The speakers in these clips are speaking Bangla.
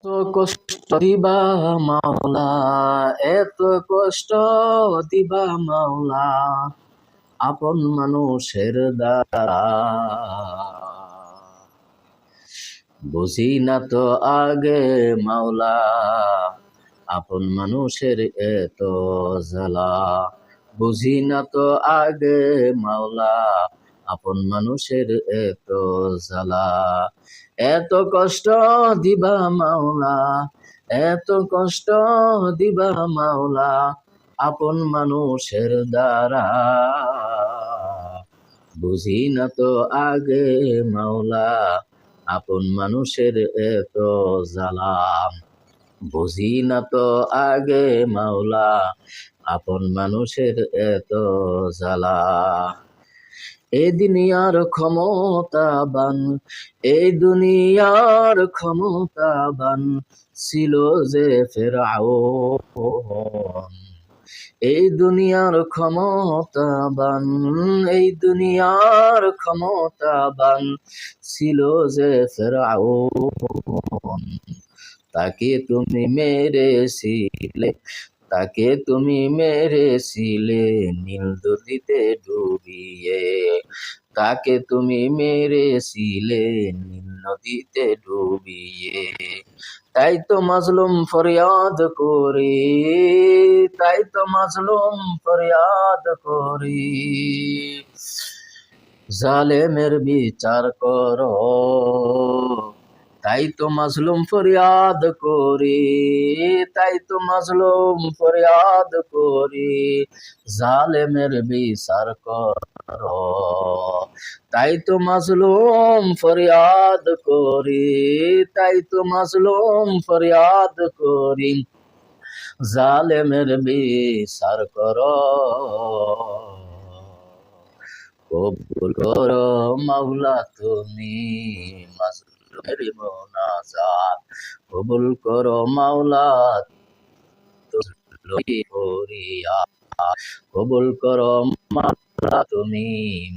কষ্ট দিবা মাওলা, এত কষ্ট দিবা মাওলা, আপন মানুষের দ্বারা বুঝি না তো আগে মাওলা, আপন মানুষের এত জ্বালা। বুঝি না তো আগে মাওলা, আপন মানুষের এত জ্বালা। এত কষ্ট দিবা মাওলা, এত কষ্ট দিবা মাওলা, আপন মানুষের দ্বারা বুঝি না তো আগে মাওলা, আপন মানুষের এত জ্বালা। বুঝি না তো আগে মাওলা, আপন মানুষের এত জ্বালা। এই দুনিয়ার ক্ষমতাবান, এই দুনিয়ার ক্ষমতাবান ছিল যে ফেরাউন। এই দুনিয়ার ক্ষমতাবান, এই দুনিয়ার ক্ষমতাবান ছিল যে ফেরাউন। তাকে তুমি মেরেছিলে, তাকে তুমি মেরেছিলে নীল নদীতে ডুবিয়ে। তাকে তুমি মেরেছিলে নীল নদীতে ডুবিয়ে। তাই তো মাজলুম ফরিয়াদ করি, তাই তো মাজলুম ফরিয়াদ করি, জালেমের বিচার করো। তাই তো মাজলুম ফরিয়াদ করি, তাই তো মাজলুম ফরিয়াদ করি, জালেমের বিচার করো। তাই তো মাজলুম ফরিয়াদ করি, তাই তো মাজলুম ফরিয়াদ করি, জালেমের বিচার করো। কবুল করো মাওলা তুমি মাজলুমের মোনাজাত, কবুল করো মাওলা তুমি ফরিয়াদ, কবুল করো মাওলা তুমি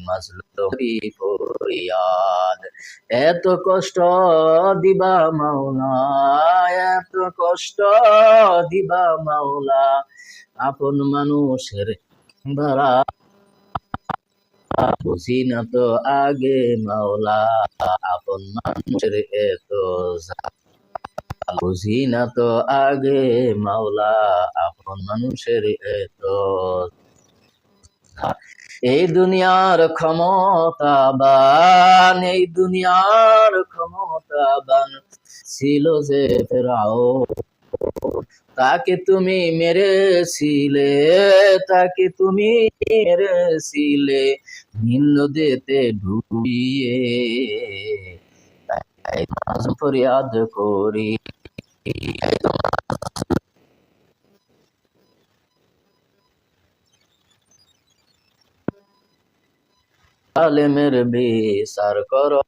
মাজলুমের ফরিয়াদ। এত কষ্ট দিবা মাওলা, এত কষ্ট দিবা মাওলা, আপন মানুষের দ্বারা বুঝি না তো আগে মাওলা, আপন মানুষের এত জ্বালা। বুঝি না তো আগে মাওলা, আপন মানুষের এত জ্বালা। এই দুনিয়ার ক্ষমতাবান, এই দুনিয়ার ক্ষমতাবান ছিল যে ফেরাউন। তাকে তুমি মেরেছিলে, তাকে তুমি মেরেছিলে নীল নদীতে ডুবিয়ে। তাই ফরিয়াদ করি, জালেমের বিচার করো।